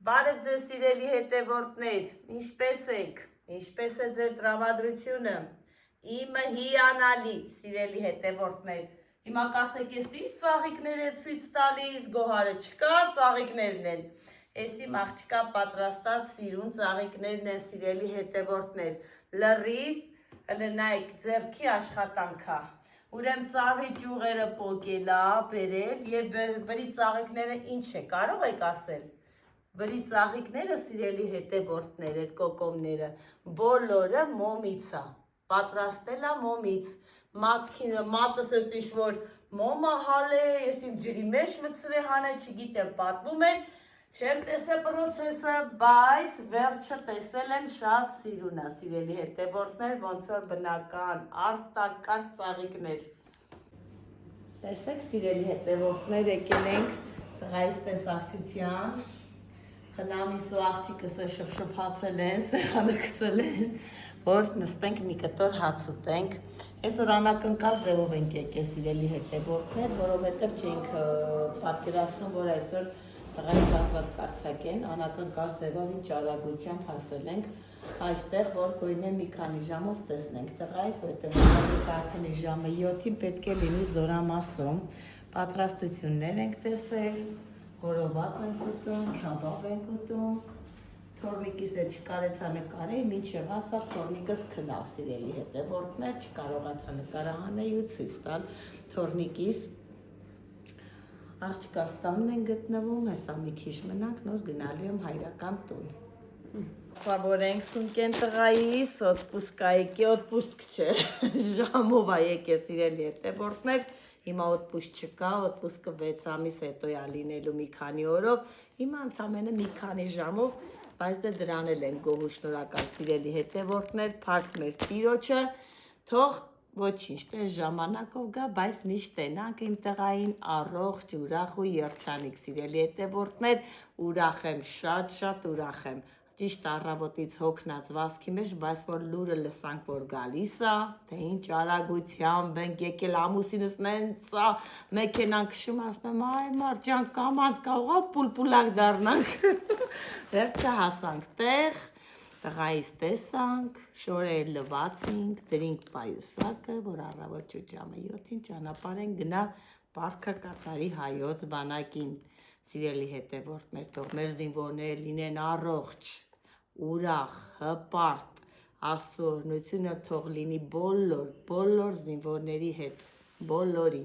Բարև ձեզ սիրելի հետևորդներ, ինչպես եք, ինչպես է ձեր տրամադրությունը, իմը հիանալի սիրելի հետևորդներ, հիմա կասեք ես ինչ ծաղիկներ է ցույց տալիս, գոհարը չկա, ծաղիկներն են, ես իմ աղջկա պատրաստած սիրուն ծաղիկներն են սիրելի հետևորդներ, լրիվ նայեք ձեռքի աշխատանքա, ուրեմն ծառի ճյուղերը պոկելա, բերել և վրի ծաղիկները ինչ է, կարող եք ասել, վրի ծաղիկները սիրելի հետևորդներ, այդ կոկոմները, բոլորը մոմից է, պատրաստել է մոմից, մատս էց ինչ-որ մոմը հալ է, ես իմ ջրի մեջ մտցրե հանել, չգիտեմ, պատմում են, չեմ տեսել պրոցեսը, բայց վերջը տեսել եմ շատ սիրուն է, սիրելի հետևորդներ, ոնց որ բնական, արտակարգ ծաղիկներ։ Տեսեք սիրելի հետևորդներ, եկել ենք տղայիս տեսակցության, խնամիս ու աղջիկս է շփշփացել են, սեղանը գցել են, որ նստենք մի կտոր հաց ուտենք։ Այսօր անակնկալ ձևով ենք եկել սիրելի հետևորդներ, որովհետև չէինք պատկերացնում, որ այսօր տղայից ազատ կարծակեն, անակնկալ ձևով ինչ արագությամբ հասել ենք այստեղ, որ գոյնե մի քանի ժամով տեսնենք տղայից, որտեղ արդեն ժամը 7-ին պետք է լինի Զորամասում, պատրաստություններ ենք տեսել, որոված ենք ուտում, քաբաբ ենք ուտում, թորնիկիս է չկարեցա նկարեի, մինչև ասա թորնիկս քնավ սիրելի հետևորդներ, չկարողացա նկարահանել ու ցույց տալ թորնիկիս աղջկաս տանն են գտնվում, հեսա մի քիչ մնանք, նոր գնալու եմ հայրական տուն։ Սավոր ենք սունկեն տղայիս, օտպուսկ օտպուսկ չէ, ժամով է եկել սիրելի հետևորդներ, հիմա օտպուսկ չկա, օտպուսկը 6 ամիս հետո է լինելու մի քանի օրով, հիմա ընդամենը մի քանի ժամով, բայց դե դրան էլ են գոհու շնորհակալ սիրելի հետևորդներ, փառք մեր Տիրոջը, թող ոչինչ, տես ժամանակով գա, բայց միշտ տենանք իմ տղային առողջ, ուրախ ու երջանիկ սիրելի հետևորդներ, ուրախ եմ, շատ ուրախ եմ, ճիշտ առավոտից հոգնած վազքի մեջ, բայց որ լուրը լսանք, որ գալիս է, թե ինչ արագությամբ ենք եկել ամուսինս նենց է, մեքենան քշում, ասում եմ, այ մարդ ջան, կամանց կարող է պուլպուլակ դառնանք, վերջը հասանք տեղ, տղայիս տեսանք, շորեր լվացինք, դրինք պայուսակը, որ առավոտ ժամը 7-ին ճանապարհ ենք գնա պարքը կատարի հայոց բանակին, սիրելի հետևորդներ, թող մեր զինվորները լինեն առողջ, ուրախ, հպարտ, Աստծո օրհնությունը թող լինի բոլոր զինվորների հետ, բոլորին,